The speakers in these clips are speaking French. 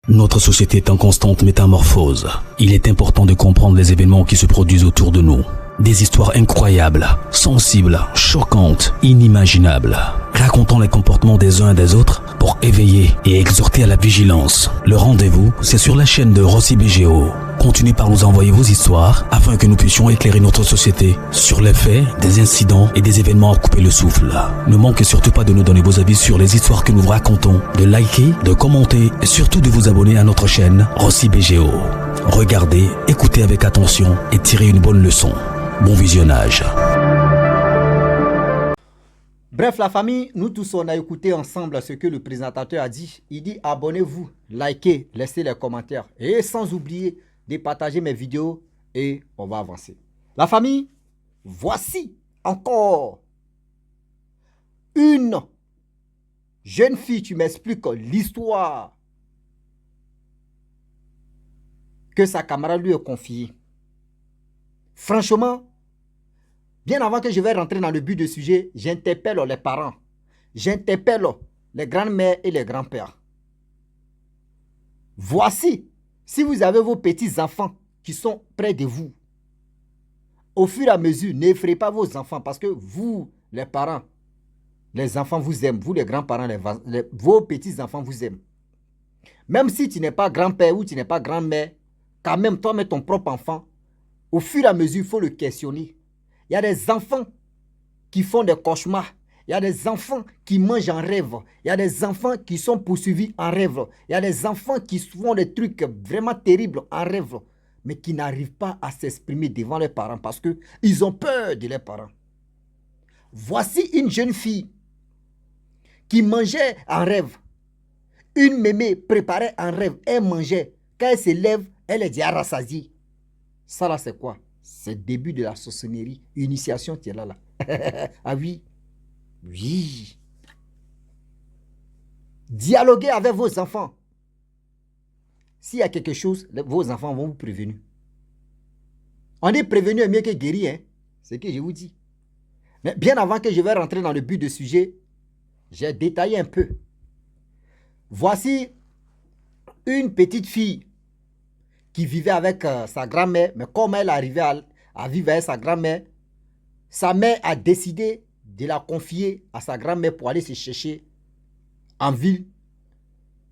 Notre société est en constante métamorphose. Il est important de comprendre les événements qui se produisent autour de nous. Des histoires incroyables, sensibles, choquantes, inimaginables. Racontons les comportements des uns et des autres pour éveiller et exhorter à la vigilance. Le rendez-vous, c'est sur la chaîne de Rossi BGO. Continuez par nous envoyer vos histoires afin que nous puissions éclairer notre société sur les faits, des incidents et des événements à couper le souffle. Ne manquez surtout pas de nous donner vos avis sur les histoires que nous vous racontons, de liker, de commenter et surtout de vous abonner à notre chaîne Rossi BGO. Regardez, écoutez avec attention et tirez une bonne leçon. Bon visionnage. Bref, la famille, nous tous, on a écouté ensemble ce que le présentateur a dit. Il dit abonnez-vous, likez, laissez les commentaires. Et sans oublier de partager mes vidéos et on va avancer. La famille, voici encore une jeune fille. Tu m'expliques l'histoire que sa camarade lui a confiée. Franchement, bien avant que je vais rentrer dans le but du sujet, j'interpelle les parents. J'interpelle les grandes-mères et les grands-pères. Voici, si vous avez vos petits-enfants qui sont près de vous, au fur et à mesure, n'effrayez pas vos enfants parce que vous, les parents, les enfants vous aiment. Vous, les grands-parents, vos petits-enfants vous aiment. Même si tu n'es pas grand-père ou tu n'es pas grand-mère, quand même, toi, mais ton propre enfant, au fur et à mesure, il faut le questionner. Il y a des enfants qui font des cauchemars. Il y a des enfants qui mangent en rêve. Il y a des enfants qui sont poursuivis en rêve. Il y a des enfants qui font des trucs vraiment terribles en rêve, mais qui n'arrivent pas à s'exprimer devant leurs parents parce qu'ils ont peur de leurs parents. Voici une jeune fille qui mangeait en rêve. Une mémé préparait en rêve. Elle mangeait. Quand elle se lève, elle est déjà rassasiée. Ça là, c'est quoi? C'est le début de la sorcellerie. Initiation, tu es là. Ah oui. Oui. Dialoguez avec vos enfants. S'il y a quelque chose, vos enfants vont vous prévenir. On est prévenu est mieux que guéri, hein? C'est ce que je vous dis. Mais bien avant que je vais rentrer dans le but du sujet, j'ai détaillé un peu. Voici une petite fille qui vivait avec sa grand-mère, mais comme elle arrivait à vivre avec sa grand-mère, sa mère a décidé de la confier à sa grand-mère pour aller se chercher en ville.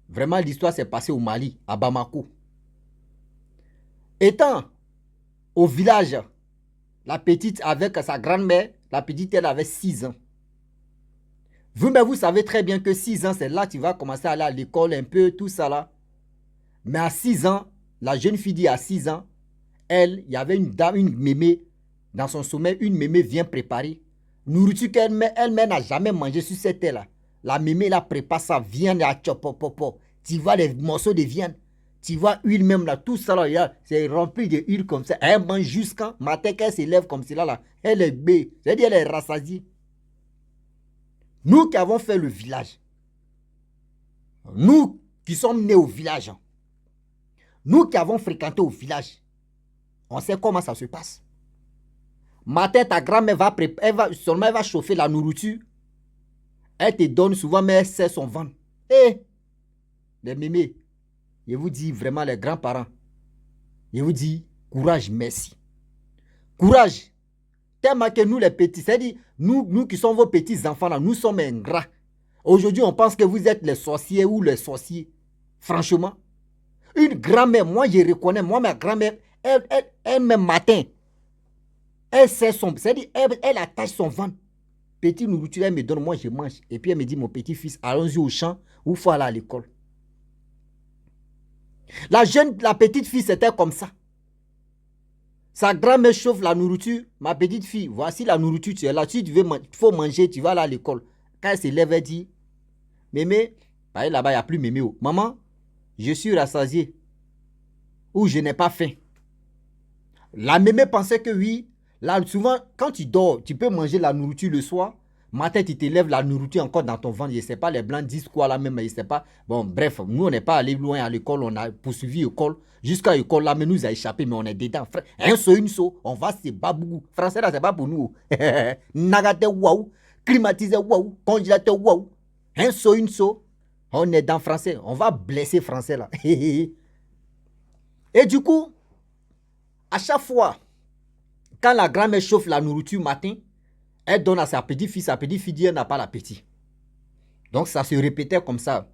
Vraiment, l'histoire s'est passée au Mali, à Bamako. Étant au village, la petite avec sa grand-mère, la petite, elle avait 6 ans. Vous-même, vous savez très bien que 6 ans, c'est là que tu vas commencer à aller à l'école un peu, tout ça là. Mais à 6 ans, la jeune fille dit à 6 ans, il y avait une dame, une mémé, dans son sommeil, une mémé vient préparer. Nourriture qu'elle-même n'a jamais mangé sur cette terre-là. La mémé, là, prépare sa viande à chopopopo. Tu vois les morceaux de viande. Tu vois l'huile même là, tout ça là, c'est rempli de huile comme ça. Elle mange jusqu'à matin qu'elle se lève comme cela là. Elle est bête, c'est-à-dire elle est rassasiée. Nous qui avons fait le village, nous qui sommes nés au village, nous qui avons fréquenté au village, on sait comment ça se passe. Matin, ta grand-mère elle va chauffer la nourriture. Elle te donne souvent, mais elle sait son ventre. Les mémés, je vous dis vraiment les grands-parents, je vous dis courage, merci. Courage. Tellement que nous les petits, c'est-à-dire nous qui sommes vos petits-enfants là, nous sommes ingrats. Aujourd'hui, on pense que vous êtes les sorciers ou les sorciers. Franchement. Une grand-mère, moi je reconnais, moi ma grand-mère, elle même matin, elle sait son, c'est-à-dire elle attache son ventre. Petit nourriture, elle me donne, moi je mange. Et puis elle me dit, mon petit-fils, allons-y au champ, ou faut aller à l'école. La petite fille, c'était comme ça. Sa grand-mère chauffe la nourriture, ma petite fille, voici la nourriture, tu es là, si tu veux, il faut manger, tu vas aller à l'école. Quand elle se lève, elle dit, mémé, bah, là-bas, il n'y a plus mémé. Maman, je suis rassasié. Ou je n'ai pas faim. La mémé pensait que oui. Là, souvent, quand tu dors, tu peux manger la nourriture le soir. Matin, tu te lèves, la nourriture encore dans ton ventre. Je ne sais pas, les blancs disent quoi là même, je ne sais pas. Bon, bref, nous, on n'est pas allé loin à l'école. On a poursuivi l'école. Jusqu'à l'école, là, mais nous a échappé, mais on est dedans. Frère, un saut, une saut, on va se babou. Français, là, c'est pas pour nous. Nagate, waouh. Climatisé, waouh. Congélateur, waouh. Un saut, une saut. On est dans français. On va blesser français là. Et du coup, à chaque fois, quand la grand-mère chauffe la nourriture matin, elle donne à sa petite-fille dit elle n'a pas l'appétit. Donc ça se répétait comme ça.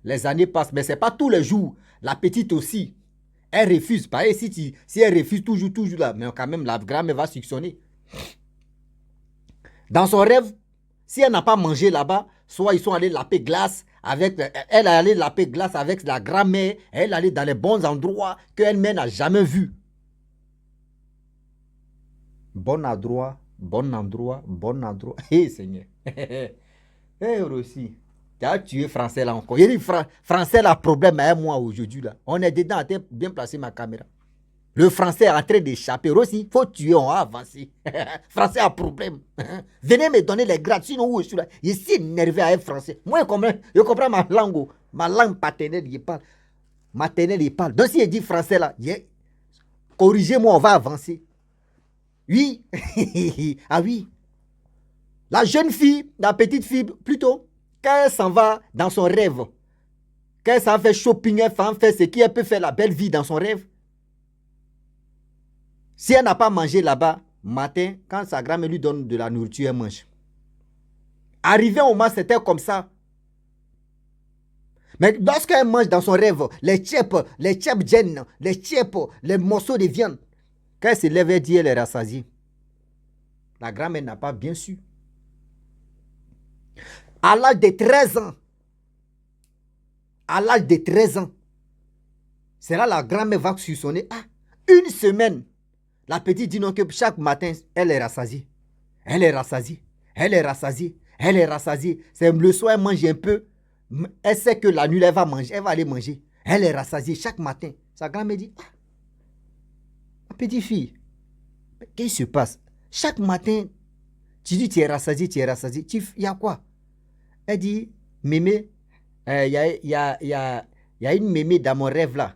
Les années passent, mais ce n'est pas tous les jours. La petite aussi, elle refuse. Pareil, si elle refuse toujours là, mais quand même, la grand-mère va suctionner. Dans son rêve, si elle n'a pas mangé là-bas, soit ils sont allés laper glace avec, elle est allée laper glace avec la grand-mère, elle est allée dans les bons endroits qu'elle-même n'a jamais vus. Bon endroit. Hé Seigneur. Hé Rossi. Tu as tué français là encore. Il dit français là, problème à moi aujourd'hui là. On est dedans, tu as bien placé ma caméra. Le français est en train d'échapper. Rossi, il faut tuer, on va avancer. Français a problème. Venez me donner les grades, sinon où je suis là. Je suis énervé à un français. Moi, je comprends ma langue. Ma langue paternelle, il parle. Maternelle, il parle. Donc si il dit français là, corrigez-moi, on va avancer. Oui. Ah oui. La jeune fille, la petite fille, plutôt, quand elle s'en va dans son rêve, quand elle s'en fait shopping, elle fait ce qu'elle peut faire la belle vie dans son rêve. Si elle n'a pas mangé là-bas, matin, quand sa grand-mère lui donne de la nourriture, elle mange. Arrivé au moment, c'était comme ça. Mais lorsqu'elle mange dans son rêve, les tchèpes djinn, les tchèpes, les morceaux de viande, quand elle se lève, elle dit elle est rassasiée. La grand-mère n'a pas bien su. À l'âge de 13 ans, c'est là la grand-mère va sursonner. Ah, une semaine, la petite dit non que chaque matin, elle est rassasiée. C'est le soir, elle mange un peu. Elle sait que la nuit, elle va manger. Elle va aller manger. Elle est rassasiée chaque matin. Sa grand-mère dit, ah, ma petite fille, qu'est-ce qui se passe? Chaque matin, tu dis tu es rassasiée. Il y a quoi? Elle dit, mémé, il y a une mémé dans mon rêve là.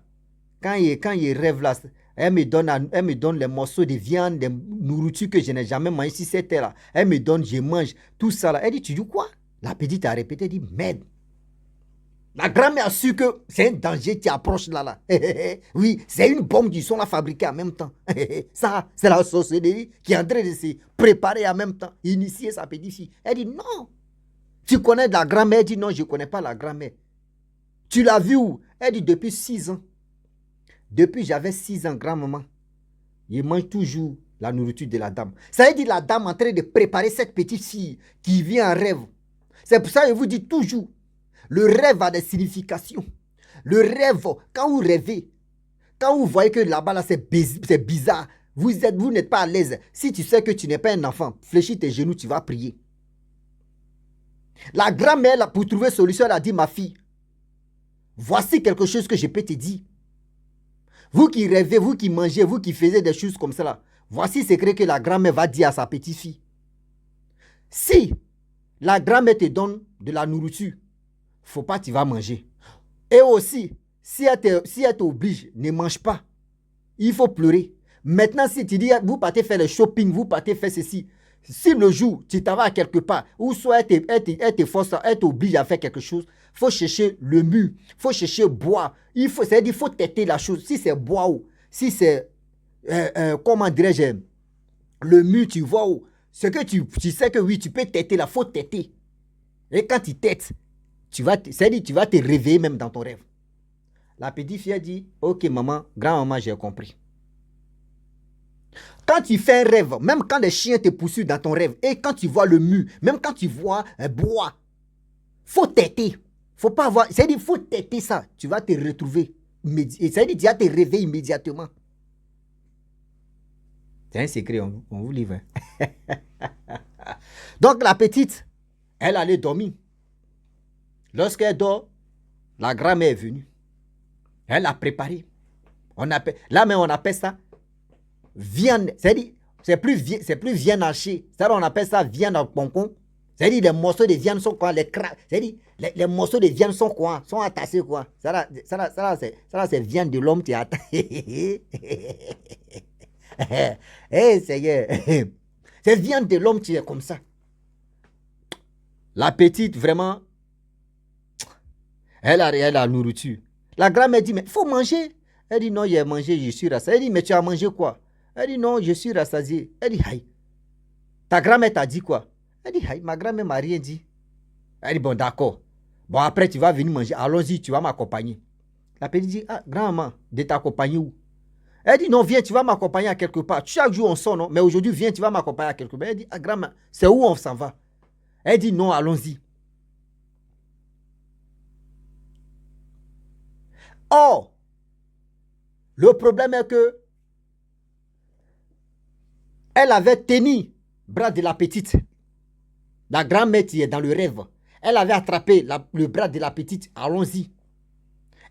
Quand il rêve là, elle me donne les morceaux de viande, de nourriture que je n'ai jamais mangé si c'était là. Elle me donne, je mange, tout ça là. Elle dit, tu dis quoi? La petite a répété, elle dit, merde. La grand-mère a su que c'est un danger qui approche là. Oui, c'est une bombe qu'ils sont là fabriquée en même temps. Ça, c'est la sorcellerie qui est en train de se préparer en même temps, initier sa petite fille. Elle dit, non. Tu connais la grand-mère? Elle dit, non, je ne connais pas la grand-mère. Tu l'as vu où? Elle dit, depuis 6 ans. Depuis j'avais 6 ans, grand-maman, je mange toujours la nourriture de la dame. Ça veut dire la dame en train de préparer cette petite fille qui vient en rêve. C'est pour ça que je vous dis toujours, le rêve a des significations. Le rêve, quand vous rêvez, quand vous voyez que là-bas, là, c'est bizarre, vous n'êtes pas à l'aise. Si tu sais que tu n'es pas un enfant, fléchis tes genoux, tu vas prier. La grand-mère, pour trouver solution, elle a dit, ma fille, voici quelque chose que je peux te dire. Vous qui rêvez, vous qui mangez, vous qui faisiez des choses comme ça, là, voici ce secret que la grand-mère va dire à sa petite fille. Si la grand-mère te donne de la nourriture, faut pas tu vas manger. Et aussi, si elle t'oblige, ne mange pas. Il faut pleurer. Maintenant, si tu dis, vous partez faire le shopping, vous partez faire ceci, si le jour, tu t'en vas quelque part, ou soit elle te force, elle t'oblige à faire quelque chose, il faut chercher le mur, il faut chercher bois. C'est-à-dire, il faut têter la chose. Si c'est bois ou, si c'est, comment dirais-je, le mur, tu vois où, ce que tu sais que oui, tu peux têter là, il faut têter. Et quand tu têtes, c'est-à-dire, tu vas te réveiller même dans ton rêve. La petite fille a dit, ok maman, grand-maman, j'ai compris. Quand tu fais un rêve, même quand les chiens te poursuivent dans ton rêve, et quand tu vois le mur, même quand tu vois un bois, faut têter. Faut pas avoir, c'est-à-dire, faut têter ça. Tu vas te retrouver. C'est-à-dire, tu vas te réveiller immédiatement. C'est un secret, on vous livre. Donc, la petite, elle allait dormir. Lorsqu'elle dort, la grand-mère est venue. Elle a préparé. Là, mais on appelle ça viande. C'est-à-dire, c'est plus viande hachée. C'est-à-dire, on appelle ça viande en concon. C'est-à-dire, les morceaux de viande sont quoi? C'est-à-dire, les morceaux de viande sont quoi? Sont attachés quoi? Ça c'est viande de l'homme qui est attaché. Seigneur. C'est viande de l'homme qui est comme ça. La petite, vraiment, Elle a la nourriture. La grand-mère dit, mais il faut manger. Elle dit, non, j'ai mangé, je suis rassasiée. Elle dit, mais tu as mangé quoi? Elle dit, non, je suis rassasiée. Elle dit, aïe. Ta grand-mère t'a dit quoi? Elle dit, aïe, ma grand-mère m'a rien dit. Elle dit, bon, d'accord. Bon, après, tu vas venir manger. Allons-y, tu vas m'accompagner. La petite dit, ah, grand-maman, de t'accompagner où? Elle dit, non, viens, tu vas m'accompagner à quelque part. Chaque jour, on sort, non? Mais aujourd'hui, viens, tu vas m'accompagner à quelque part. Elle dit, ah, grand-maman, c'est où on s'en va? Elle dit, non, allons-y. Or, le problème est que elle avait tenu le bras de la petite. La grand-mère qui est dans le rêve. Elle avait attrapé le bras de la petite. Allons-y.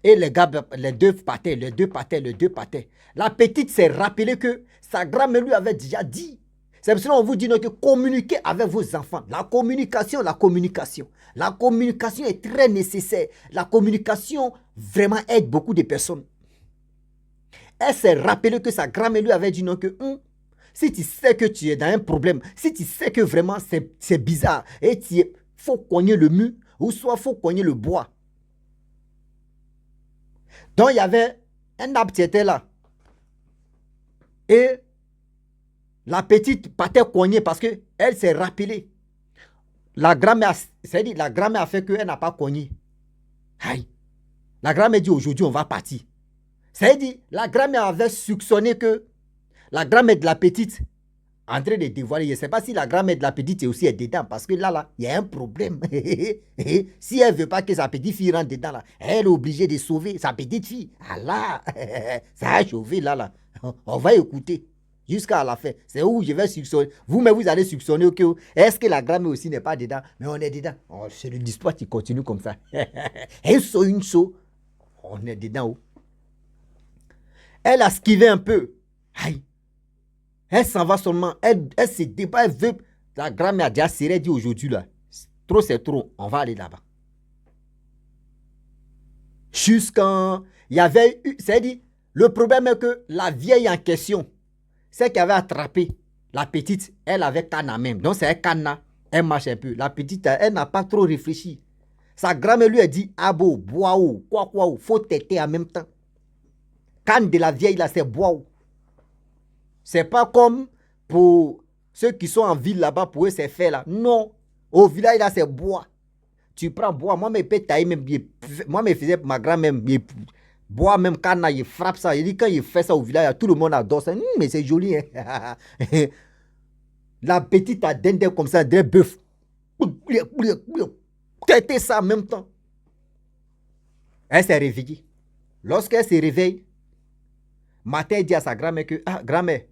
Et les gars, les deux partaient. La petite s'est rappelée que sa grand-mère lui avait déjà dit. C'est pour cela qu'on vous dit que communiquez avec vos enfants. La communication. La communication est très nécessaire. La communication vraiment aide beaucoup de personnes. Elle s'est rappelée que sa grand-mère lui avait dit non que si tu sais que tu es dans un problème, si tu sais que vraiment c'est bizarre et il faut cogner le mur ou soit faut cogner le bois. Donc il y avait un arbre qui était là. Et la petite partait cogner parce qu'elle s'est rappelée. La grand-mère a fait qu'elle n'a pas cogné. Aïe. La grand-mère dit aujourd'hui on va partir. C'est-à-dire la grand-mère avait soupçonné que la grand-mère de la petite en train de dévoiler. Je ne sais pas si la grand-mère de la petite est aussi dedans parce que là, il y a un problème. Si elle ne veut pas que sa petite fille rentre dedans, là, elle est obligée de sauver sa petite fille. Ah là, ça a chauffé là. On va écouter jusqu'à la fin. C'est où je vais soupçonner. Vous-même, vous allez soupçonner que est-ce que la grand-mère aussi n'est pas dedans? Mais on est dedans. Oh, c'est l'histoire qui continue comme ça. Un saut, une saut. On est dedans. Elle a esquivé un peu. Aïe. Elle s'en va seulement. Elle se débat. Elle veut. La grand-mère a déjà serré, dit aujourd'hui là. Trop, c'est trop. On va aller là-bas. Jusqu'en. Il y avait eu. C'est-à-dire, le problème est que la vieille en question, celle qui avait attrapé la petite, elle avait canne même. Donc c'est un canne. Elle marche un peu. La petite, elle n'a pas trop réfléchi. Sa grand-mère lui a dit, ah bon, bois ou, quoi, faut têter en même temps. Canne de la vieille là, c'est bois ou. C'est pas comme pour ceux qui sont en ville là-bas, pour eux c'est fait là. Non. Au village là, c'est bois. Tu prends bois. Moi, mes pétailles, même, moi, me faisais ma grand-mère, bois même canne, il frappe ça. Il dit quand il fait ça au village, tout le monde adore ça. Mais c'est joli. Hein? La petite a dindé comme ça, des bœufs. Têter ça en même temps. Elle s'est réveillée. Lorsqu'elle se réveille, matin dit à sa grand-mère que, ah, grand-mère,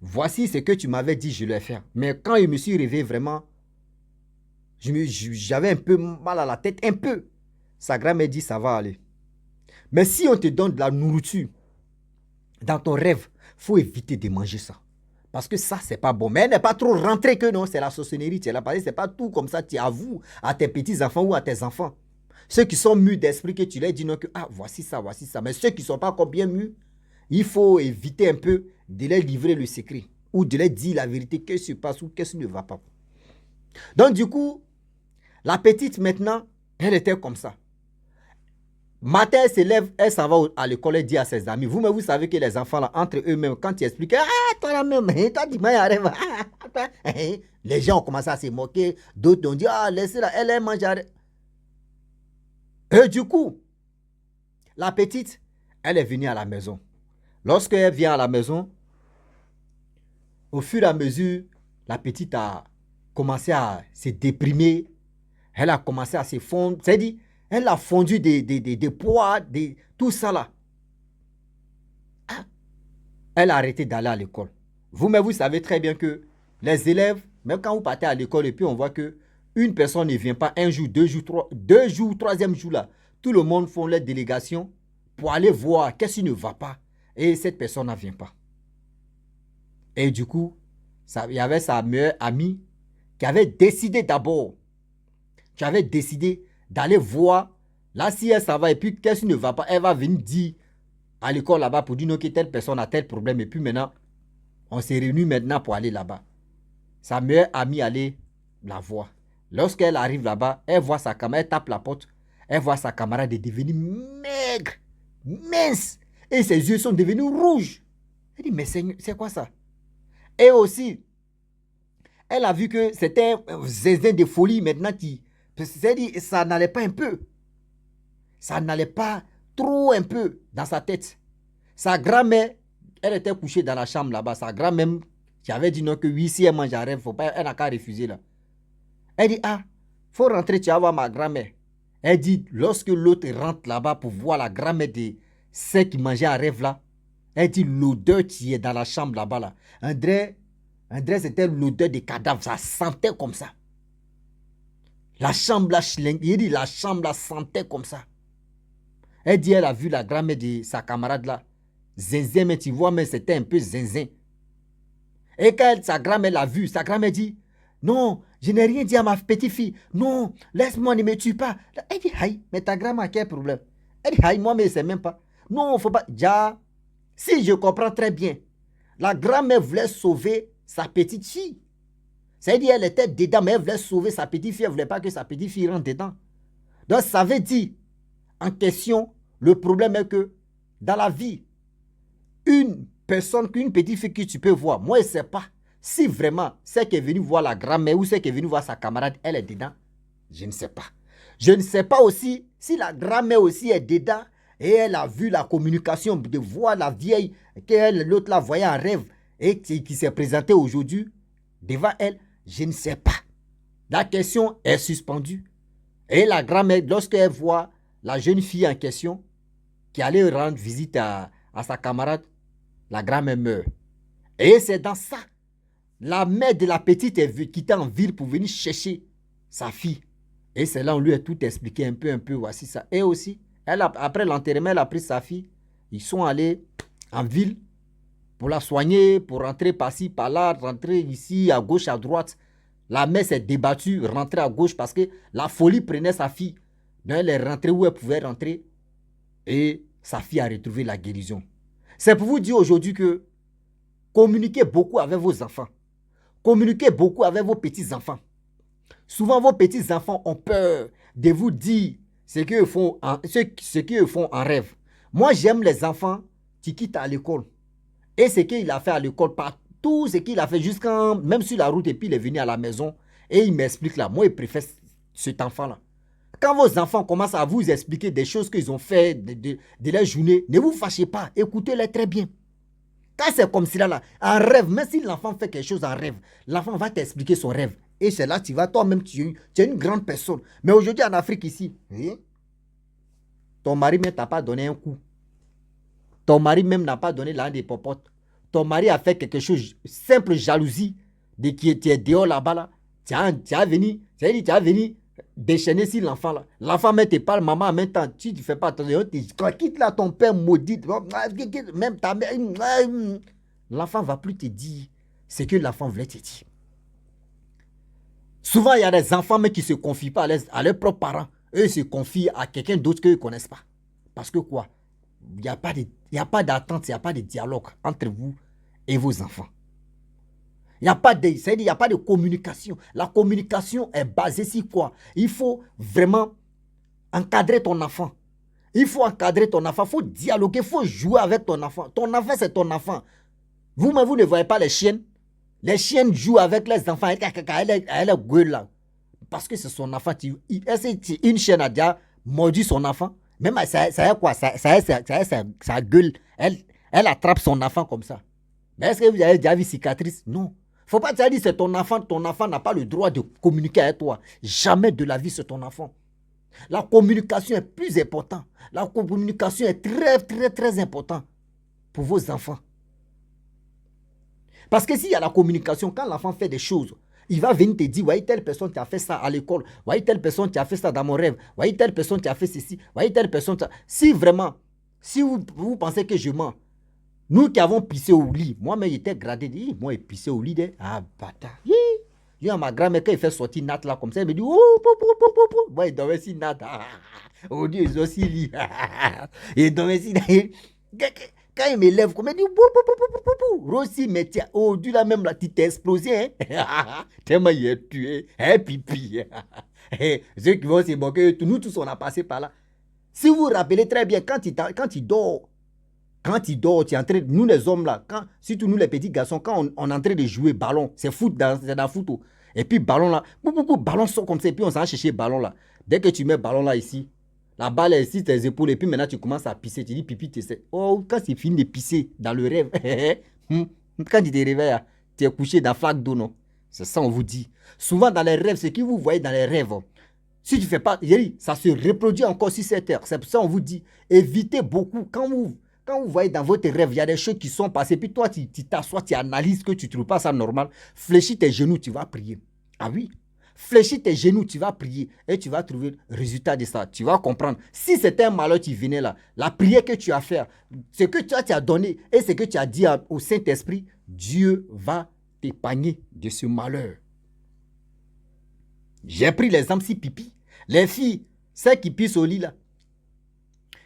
voici ce que tu m'avais dit, je vais faire. Mais quand je me suis réveillé vraiment, j'avais un peu mal à la tête, un peu. Sa grand-mère dit, ça va aller. Mais si on te donne de la nourriture dans ton rêve, il faut éviter de manger ça. Parce que ça, c'est pas bon. Mais elle n'est pas trop rentrée que non, c'est la sorcellerie. C'est pas tout comme ça, tu avoues à tes petits-enfants ou à tes enfants. Ceux qui sont mûrs d'esprit, que tu leur dis non, que ah, voici ça. Mais ceux qui ne sont pas encore bien mûrs, il faut éviter un peu de leur livrer le secret ou de leur dire la vérité, qu'est-ce qui se passe ou qu'est-ce qui ne va pas. Donc du coup, la petite maintenant, elle était comme ça. Matin, elle se lève, elle s'en va à l'école, elle dit à ses amis. Vous-même, vous savez que les enfants, là, entre eux-mêmes, quand ils expliquent, ah, toi là même, toi, dis-moi, arrive. Les gens ont commencé à se moquer. D'autres ont dit, ah, laissez-la, elle mange. Et du coup, la petite, elle est venue à la maison. Lorsqu'elle vient à la maison, au fur et à mesure, la petite a commencé à se déprimer. Elle a commencé à se fondre. C'est-à-dire, elle a fondu des poids, tout ça là. Ah. Elle a arrêté d'aller à l'école. Vous-même, vous savez très bien que les élèves, même quand vous partez à l'école et puis on voit que une personne ne vient pas un jour, 2 jours, 2 jours, troisième jour là, tout le monde font leur délégation pour aller voir qu'est-ce qui ne va pas. Et cette personne ne vient pas. Et du coup, il y avait sa meilleure amie qui avait décidé d'abord, d'aller voir, là si elle s'en va et puis qu'est-ce qui ne va pas, elle va venir dire à l'école là-bas pour dire non, que telle personne a tel problème et puis maintenant, on s'est réunis maintenant pour aller là-bas. Sa meilleure amie allait la voir. Lorsqu'elle arrive là-bas, elle voit sa caméra, elle tape la porte, Elle voit sa camarade est devenue maigre, mince. Et ses yeux sont devenus rouges. Elle dit, mais c'est quoi ça? Et aussi, elle a vu que c'était un zinzin de folie maintenant qui... C'est-à-dire, ça n'allait pas un peu. Ça n'allait pas trop un peu dans sa tête. Sa grand-mère, elle était couchée dans la chambre là-bas. Sa grand-mère, qui avait dit non que oui, si elle mange un rêve, faut pas, elle n'a qu'à refuser là. Elle dit, ah, faut rentrer, tu vas voir ma grand-mère. Elle dit, lorsque l'autre rentre là-bas pour voir la grand-mère de celle qui mangeait un rêve là, elle dit, l'odeur qui est dans la chambre là-bas là. André, c'était l'odeur des cadavres, ça sentait comme ça. La chambre là, il dit, la chambre là sentait comme ça. Elle dit, elle a vu la grand-mère de sa camarade là. Zinzin, mais tu vois, mais c'était un peu zinzin. Et quand sa grand-mère l'a vu, sa grand-mère dit, non, je n'ai rien dit à ma petite fille. Non, laisse-moi, ne me tue pas. Elle dit, aïe, mais ta grand-mère a quel problème? Elle dit, aïe, moi, mais c'est même pas. Non, faut pas. Ja, si je comprends très bien, la grand-mère voulait sauver sa petite fille. C'est-à-dire, elle était dedans, mais elle voulait sauver sa petite fille. Elle ne voulait pas que sa petite fille rentre dedans. Donc, ça veut dire, en question, le problème est que, dans la vie, une petite fille que tu peux voir, moi, je ne sais pas si vraiment celle qui est venue voir la grand-mère ou celle qui est venue voir sa camarade, elle est dedans. Je ne sais pas. Je ne sais pas aussi si la grand-mère aussi est dedans et elle a vu la communication de voir la vieille que l'autre la voyait en rêve et qui s'est présentée aujourd'hui devant elle. Je ne sais pas. La question est suspendue. Et la grand-mère, lorsqu'elle voit la jeune fille en question qui allait rendre visite à sa camarade, la grand-mère meurt. Et c'est dans ça. La mère de la petite est quittée en ville pour venir chercher sa fille. Et c'est là on lui a tout expliqué un peu, voici ça. Et aussi, après l'enterrement, elle a pris sa fille. Ils sont allés en ville pour la soigner, pour rentrer par-ci, par-là, rentrer ici, à gauche, à droite. La mère s'est débattue, rentrer à gauche parce que la folie prenait sa fille. Donc elle est rentrée où elle pouvait rentrer et sa fille a retrouvé la guérison. C'est pour vous dire aujourd'hui que communiquez beaucoup avec vos enfants. Communiquez beaucoup avec vos petits-enfants. Souvent, vos petits-enfants ont peur de vous dire ce qu'ils font en rêve. Moi, j'aime les enfants qui quittent à l'école. Et ce qu'il a fait à l'école, par tout ce qu'il a fait jusqu'à même sur la route, et puis il est venu à la maison et il m'explique là. Moi, je préfère cet enfant-là. Quand vos enfants commencent à vous expliquer des choses qu'ils ont fait de leur journée, ne vous fâchez pas, écoutez-les très bien. Quand c'est comme cela là, en rêve, même si l'enfant fait quelque chose en rêve, l'enfant va t'expliquer son rêve. Et c'est là que tu vas, toi-même, tu es une grande personne. Mais aujourd'hui en Afrique ici, ton mari même t'a pas donné un coup. Ton mari même n'a pas donné l'un des popotes. Ton mari a fait quelque chose, simple jalousie, de qui était dehors là-bas là. Tu as venu déchaîner sur l'enfant là. L'enfant même te parle, maman en même temps, tu ne fais pas attention, quitte là ton père maudit, même ta mère, l'enfant ne va plus te dire ce que l'enfant voulait te dire. Souvent, il y a des enfants mais qui ne se confient pas à leurs propres parents. Eux se confient à quelqu'un d'autre qu'ils ne connaissent pas. Parce que quoi? Il n'y a pas d'attente, il n'y a pas de dialogue entre vous et vos enfants. Il n'y a pas de communication. La communication est basée sur quoi? Il faut vraiment encadrer ton enfant. Il faut encadrer ton enfant. Il faut dialoguer, il faut jouer avec ton enfant. Ton enfant, c'est ton enfant. Vous-même, vous ne voyez pas les chiennes. Les chiennes jouent avec les enfants. Elle gueule là. Parce que c'est son enfant. Une chienne a déjà mordu son enfant. Même ça quoi? Ça gueule. Elle attrape son enfant comme ça. Mais est-ce que vous avez déjà vu cicatrice? Non. Faut pas te dire c'est ton enfant n'a pas le droit de communiquer avec toi. Jamais de la vie c'est ton enfant. La communication est plus importante. La communication est très, très, très importante pour vos enfants. Parce que s'il y a la communication, quand l'enfant fait des choses, il va venir te dire, voyez telle personne qui a fait ça à l'école, voyez telle personne qui a fait ça dans mon rêve, voyez telle personne qui a fait ceci, voyez telle personne. Si vraiment, si vous pensez que je mens, nous qui avons pissé au lit, moi-même j'étais gradé, moi j'ai pissé au lit, ah bâtard. Il y a ma grand-mère quand il fait sortir Nat là comme ça, elle me dit, oh, moi il dormait si Nat, oh Dieu, ils ont si lit, il dormait si quand il me lève, comme il dit, Rossi, mais tiens, oh Dieu là même là, tu t'es explosé, hein, tellement il est tué, hein, pipi, Ceux qui vont se moquer, nous tous, on a passé par là. Si vous vous rappelez très bien, quand il dort, tu es en train, nous les hommes là, surtout nous les petits garçons, quand on est en train de jouer ballon, c'est dans foot. Et puis ballon là, ballon sort comme ça, et puis on s'en va chercher ballon là. Dès que tu mets ballon là ici, la balle est ici, tes épaules, et puis maintenant tu commences à pisser, tu dis pipi, tu sais. Oh, quand c'est fini de pisser dans le rêve, quand tu te réveilles, tu es couché dans la flaque d'eau, non? C'est ça, on vous dit. Souvent dans les rêves, ce que vous voyez dans les rêves, si tu ne fais pas, ça se reproduit encore sur cette terre. C'est pour ça qu'on vous dit, évitez beaucoup. Quand vous voyez dans votre rêve, il y a des choses qui sont passées, puis toi, tu t'assois, tu analyses que tu ne trouves pas ça normal, fléchis tes genoux, tu vas prier. Ah oui? Fléchis tes genoux, tu vas prier et tu vas trouver le résultat de ça. Tu vas comprendre. Si c'était un malheur qui venait là, la prière que tu as fait, ce que tu as donné et ce que tu as dit au Saint-Esprit, Dieu va t'épargner de ce malheur. J'ai pris l'exemple si pipi. Les filles, celles qui pissent au lit là,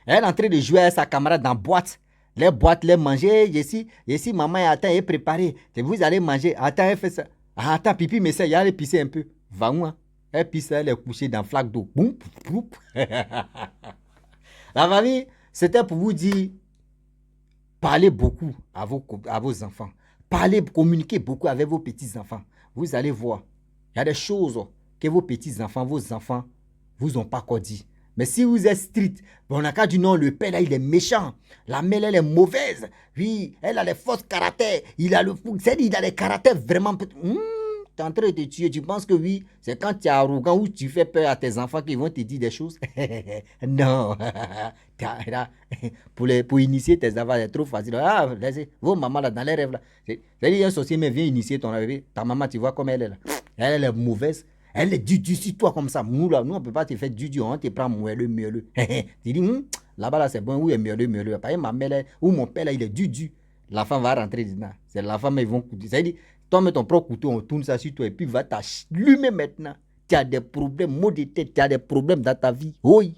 elle est en train de jouer avec sa camarade dans la boîte. Les boîtes, les manger. Ici, maman, attends, elle est préparée. Vous allez manger. Attends, elle fait ça. Attends, pipi, mais ça, il allait pisser un peu. Va où, hein? Elle pisse, elle est couchée dans la flaque d'eau. Boum, boum. La famille, c'était pour vous dire, parlez beaucoup à vos enfants. Parlez, communiquez beaucoup avec vos petits-enfants. Vous allez voir, il y a des choses que vos petits-enfants, vos enfants, vous ont pas encore dit. Mais si vous êtes strict, on n'a qu'à dire non, le père là, il est méchant. La mère, elle est mauvaise. Oui, elle a les forces caractères. Il a les caractères vraiment... Tu es en train de te tuer. Tu penses que oui, c'est quand tu es arrogant ou tu fais peur à tes enfants qu'ils vont te dire des choses. Non. Pour initier tes enfants, c'est trop facile. Ah, laissez, vos mamans là, dans les rêves là. C'est-à-dire, un sorcier mais vient initier ton bébé. Ta maman, tu vois comme elle est là. Elle est mauvaise. Elle est du sur toi comme ça. Nous, on ne peut pas te faire du. On te prend mielleux. Tu dis, là-bas, là, c'est bon. Oui, mielleux. Ma mère, là, ou mon père, là, il est du. La femme va rentrer dedans. C'est la femme, ils vont... C'est-à-dire, toi, mets ton propre couteau, on tourne ça sur toi et puis va t'allumer maintenant. Tu as des problèmes, maux de tête, tu as des problèmes dans ta vie. Oui.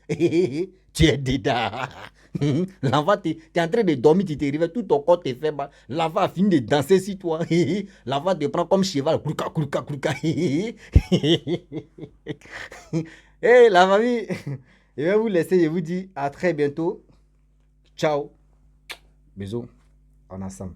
Tu es dedans. L'enfant, tu es en train de dormir, tu te réveilles, tout ton corps te fait mal. L'enfant a fini de danser sur toi. L'enfant te prend comme cheval. Klouka. Hey, la famille, je vais vous laisser, je vous dis à très bientôt. Ciao. Bisous. En ensemble.